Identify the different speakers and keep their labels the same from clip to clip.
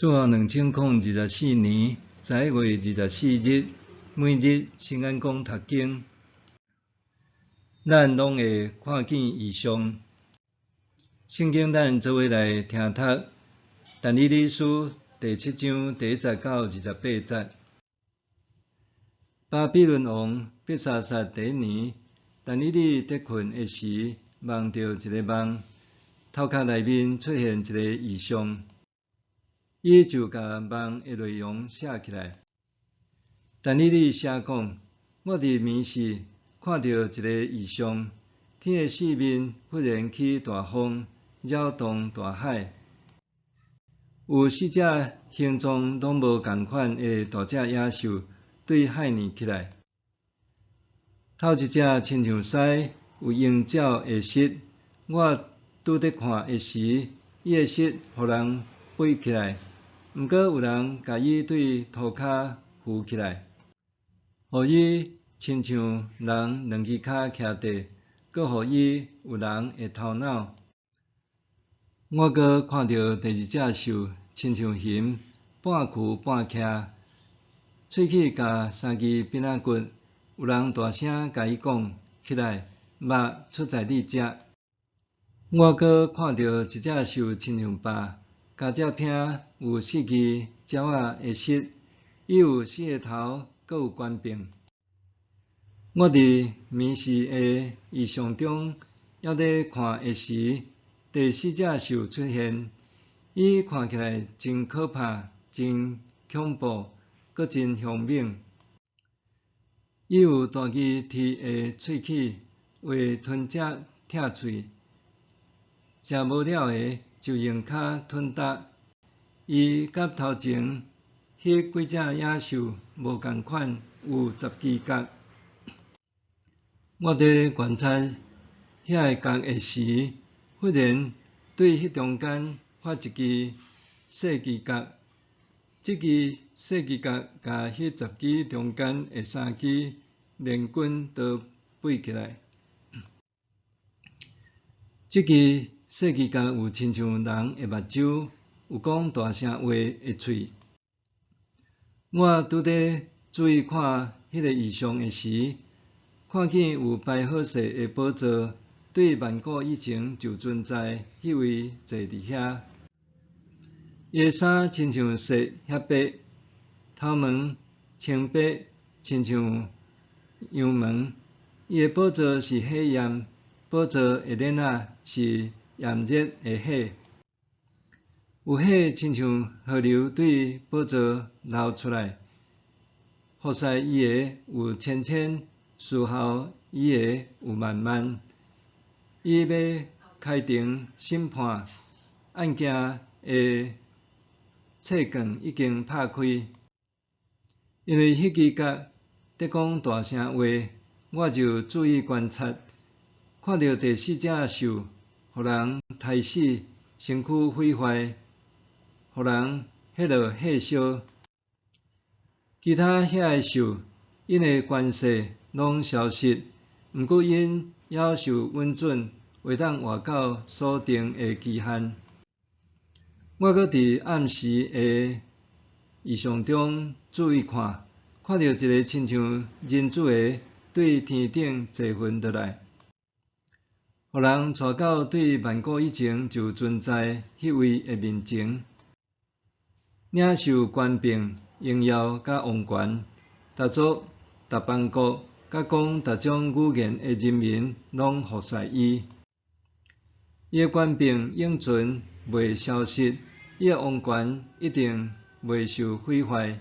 Speaker 1: 自从2024年11月24日，每日圣安宫读经，咱拢会看见异象。圣经咱做伙来听读，但以理书第7章第1节到28节。巴比伦王伯沙撒第1年，但以理得困的时，梦到一个梦，头壳内面出现一个异象。伊就甲梦的内容写起来。但以理写讲：我伫暝时看到一个异象，天的四面忽然起大风，扰动大海，有4只形状拢无共款的大只野兽对海面起来。头一只亲像狮，有鹰爪的翅。我拄伫看的时，伊的翅互人飞起来。毋过有人甲伊对涂骹扶起来，互伊亲像人两只骹徛地，阁互伊有人的头脑。我阁看到第2只兽，亲像熊，半跍半徛，喙齿甲3支鞭仔骨。有人大声甲伊讲：起来，肉出在你遮。我阁看到一只兽，亲像豹。脚只偏有4支鸟仔的翅，伊有4个头，阁有冠柄。我伫暝时的异象中，还咧看的时，第4只兽出现，伊看起来真可怕，真恐怖，阁真凶猛。伊有大支铁的喙齿，为吞食拆喙，食无了的就用骹吞踏。伊甲头前迄几只野兽无共款，有10支角。我伫观察遐个角的时，忽然对迄中间发一支细支角，即支细支角甲迄10支中间的3支连棍都飞起来。即支细支角有亲像人的目睭，有讲大声话的喙。我拄伫注意看迄个异象的时，看见有摆好势的宝座，对万古以前就存在迄位坐伫遐。伊的衫亲像雪遐白，头毛青白，亲像羊毛。伊的宝座是火焰，宝座的链仔是炎热的火。有火亲像河流对宝座流出来，服侍伊的有千千，侍候伊的有万万。伊要开庭审判，案件的册卷已经拍开。因为迄支角在讲大声话，我就注意观察，看到第4只兽，互人杀死，身躯毁坏，互人迄落火烧。其他遐个兽，因的关系拢消失，毋过因还受允准，会当活到所定的期限。我阁伫暗时的异象中注意看到一个亲像人子的对天顶坐魂倒来，互人带到对万古以前就存在迄位的面前，领受权柄、荣耀甲王权，逐族、逐邦国，甲讲逐种语言的人民拢服侍伊。伊的权柄永存，袂消失；伊的王权一定袂受毁坏。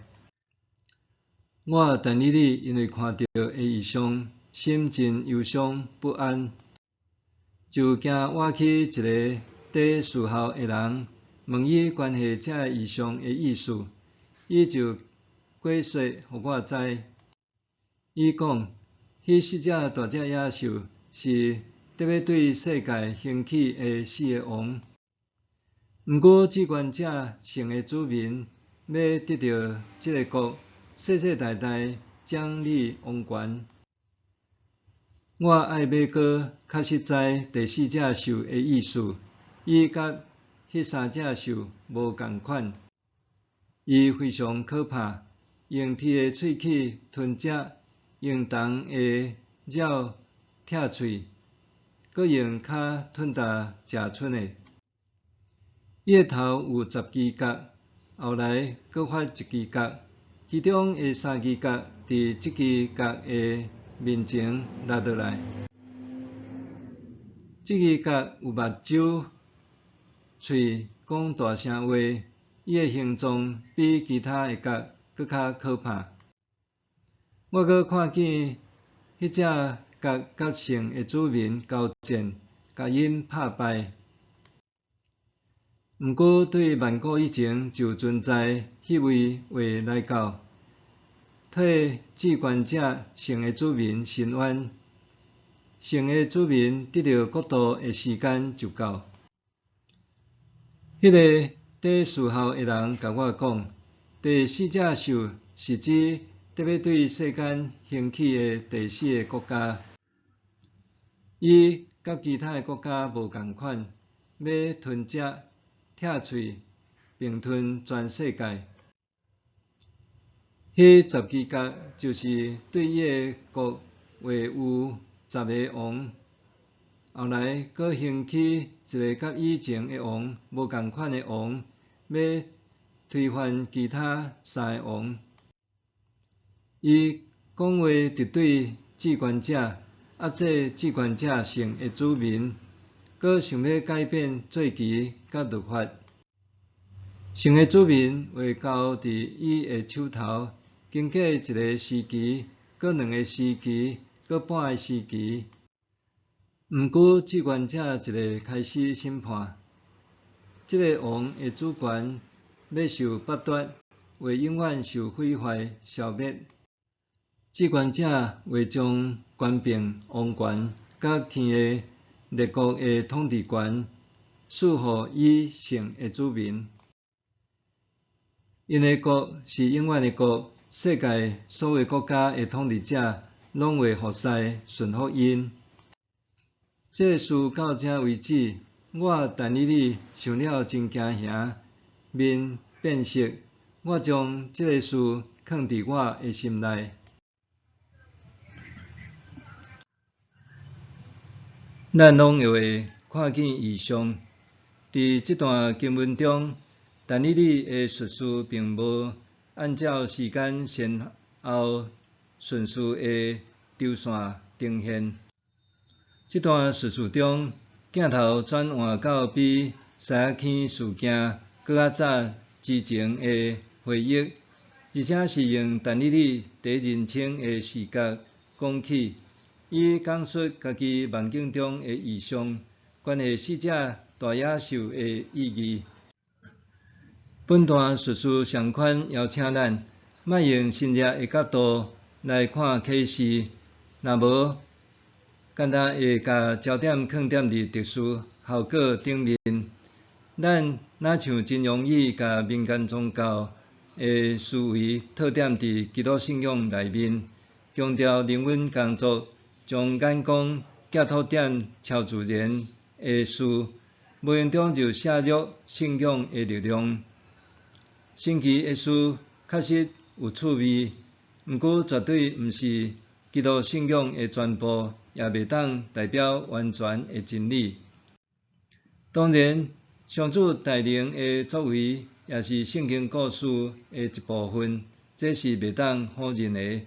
Speaker 1: 我但以理因为看到的异象，心真忧伤不安，就行挖去一个在侍候的人，问伊关系这个异象的意思。伊就解说互我知。伊讲，迄4只大只野兽是特要对世界兴起的4个王。毋过至高者圣的子民要得到这个国，世世代代掌理王权。我爱要搁较实在第4只兽的意思，伊甲迄3只兽无共款。伊非常可怕，用铁的喙齿吞食，用铜的鸟拆喙，佮用骹吞踏食剩的。伊的头有10支角，后来佮发1支角，其中的3支角伫这支角的面前落倒来。这支角有目睭、喙，讲大声话。伊的形状比其他的角佮较可怕。我佮看见迄只角甲圣的主民交战，甲因拍败。毋过对万古以前就存在迄位话来到，替至高者圣的主民伸冤，圣的主民得到国度的时间就到。迄个在树后的人甲我讲，第4只兽是指特别对世间兴起的第4个国家，伊甲其他的国家无共款，要吞食、拆喙，并吞全世界。迄10支角就是对伊的国话有10个王。后来佫兴起一个甲以前的王无共款的王，要推翻其他3个王。伊讲话敌对至高者，压制至高者圣的子民，佫想要改变罪期甲律法。圣的子民会交伫伊的手头，经过一个时期，佫2个时期，佫半个时期。毋久，至高者一个开始审判。这个王的主权要受剥夺，会永远受毁坏、消灭。至高者会将权柄、王权甲天的列国的统治权赐予伊圣的子民。因的国是永远的国，世界所有国家的统治者拢会服侍、顺服因。这事到这为止，我但以理想了真惊吓，面变色。我将这个事藏伫我的心内。咱拢会看见异象。伫这段经文中，但以理的叙述并无按照时间先后顺序的轴线呈现。这段叙述中，镜头转换到比西亚坑事件搁较早之前的回忆，而且是用但以理第一人称的视角讲起。伊讲述家己梦境中的异象，关于4只大野兽的意义。本段叙述上款邀请咱，莫用新约的角度来看启示，若无简单会甲焦点放踮伫特殊效果顶面。咱若像真容易甲民间宗教的思维套点伫基督信仰内面，强调灵魂工作，将眼光寄托点超自然的事，无形中就削弱信仰的力量。神奇的事确实有趣味，毋过绝对毋是基督信仰的全部，也袂当代表完全的真理。当然，上主大能的作为也是圣经故事的一部分，这是袂当否认的。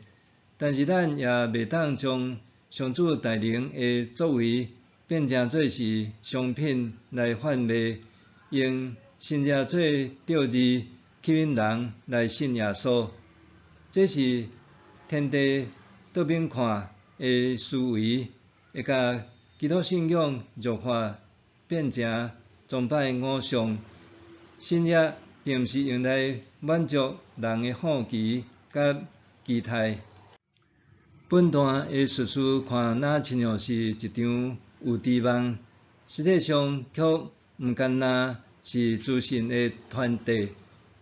Speaker 1: 但是咱也袂当将上主大能的作为变成做是商品来贩卖，用信耶做钓字，吸引人来信耶稣。这是天地倒面看的思维，会甲基督信仰弱化，变成崇拜偶像。信耶并毋是用来满足人的好奇甲期待。本段的叙述看若亲像是一场有志梦，实际上却毋干那是自信的传递。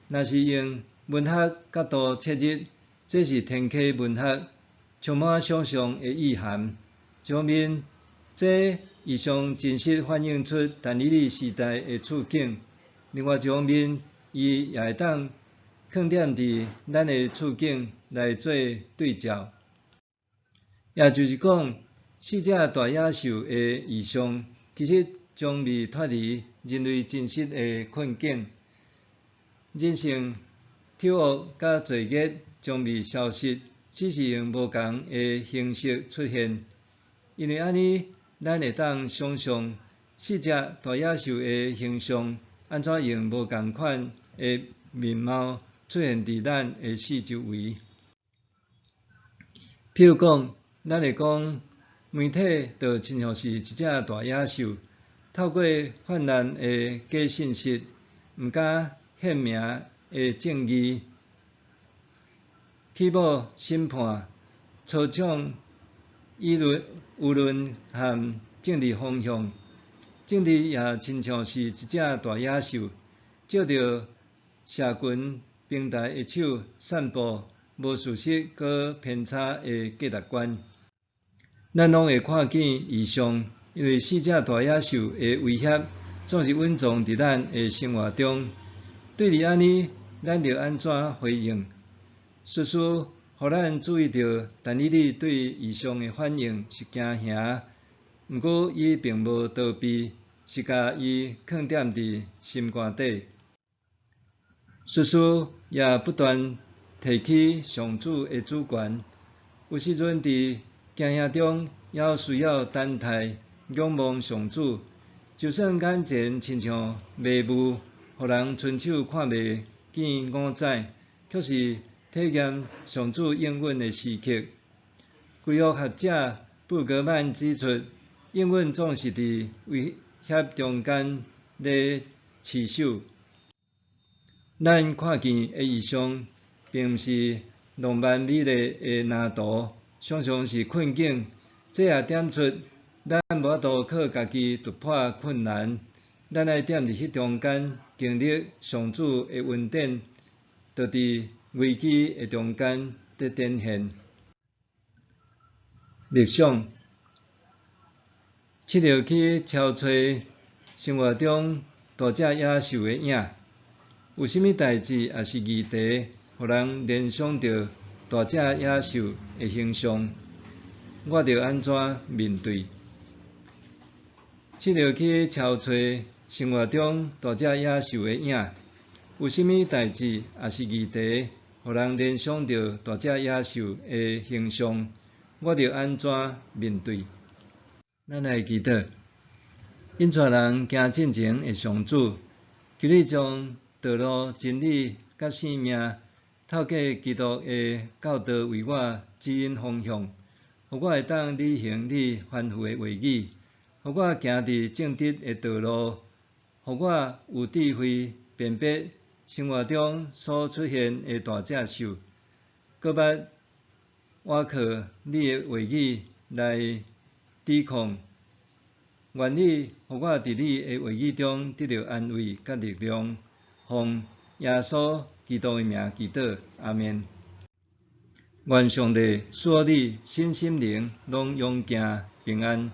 Speaker 1: 若是用文学角度切入，这是天启文学，充满想象的意涵。一方面，这异象真实反映出但以理时代的处境；另外一方面，伊也会当放点伫咱的处境来做对照。也就是讲，四只大野兽的异象，其实将未脱离人类真实的困境。人性、丑恶甲罪孽将未消失，只是用无同的形式出现。因为安尼，咱会当想象四只大野兽的形象，安怎用无同款的面貌出现伫咱的四周围。譬如讲，咱会讲媒体就亲像是一只大野兽，透过泛滥的假信息，毋敢显明的正义，起舞审判、操纵舆论和政治方向。政治也亲像是一只大野兽，借着社群平台的手散布无事实佮偏差的价值观。咱拢会看见异象，因为四只大野兽的威胁总是稳藏伫咱的生活中。对于安尼，咱着安怎回应？叔叔互咱注意到，但以理对异象的反应是惊吓，毋过伊并无逃避，是甲伊藏踮伫心肝底。叔叔也不断提起上主的主权，有时阵伫惊吓中，也需要等待仰望上主。就算眼前亲像迷雾，互人伸手看袂见五指，却是体验上主应允的时刻。规学学者布格曼指出，应允总是伫威胁中间咧持守。咱看见的异象，并毋是浪漫美丽的蓝图，常常是困境。这也点出咱无法度靠家己突破困难，咱爱踮伫迄中间经历上主的恩典，就伫危机的中间得展现。默想，试着去超找生活中大只野兽的影，有啥物代志也是议题，互人联想到大只野兽的形象，我着安怎面对？试着去超找生活中大只野兽的影，有啥物代志也是议题，互人联想到大只野兽的形象，我着安怎面对？咱来祈祷，因带人行进前的上主，求你将道路、真理甲生命，透过基督的教导为我指引方向，互我会当履行你吩咐的话语，互我行伫正直的道路，互我有智慧辨别生活中所出现的大只兽，搁捌倚靠你的话语来抵抗。愿你互我伫你的话语中得到安慰甲力量，奉耶稣基督的名祈祷，阿们。愿上帝赐予你身心灵拢勇健平安。